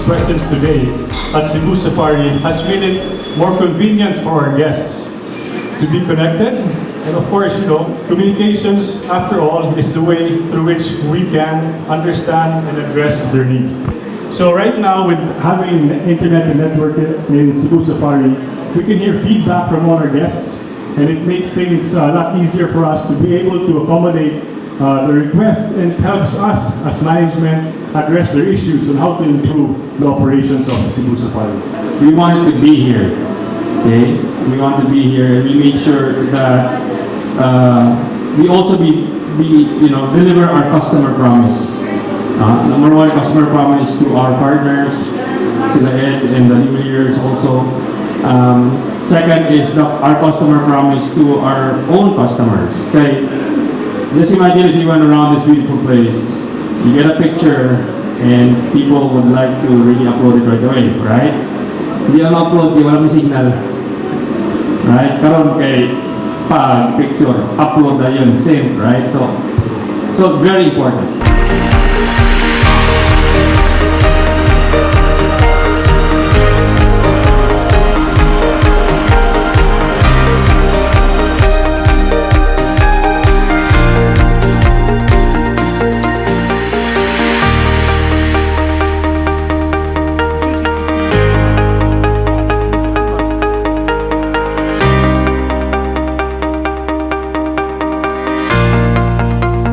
presence today at Cebu Safari has made it more convenient for our guests to be connected. And of course, communications, after all, is the way through which we can understand and address their needs. So right now, with having internet and network in Cebu Safari, we can hear feedback from all our guests, and it makes things a lot easier for us to be able to accommodate the requests and helps us as management address their issues on how to improve the operations of Cebu Safari. We wanted to be here, okay? We want to be here. We make sure that we also deliver our customer promise. Number one, customer promise to our partners, sila Ed and the New Year's also. Second is our customer promise to our own customers. Okay, just imagine if you went around this beautiful place, you get a picture, and people would like to really upload it right away, right? Hindi ang upload, wala may signal. Right? Karon kay pag picture, upload na yun, same, right? So very important.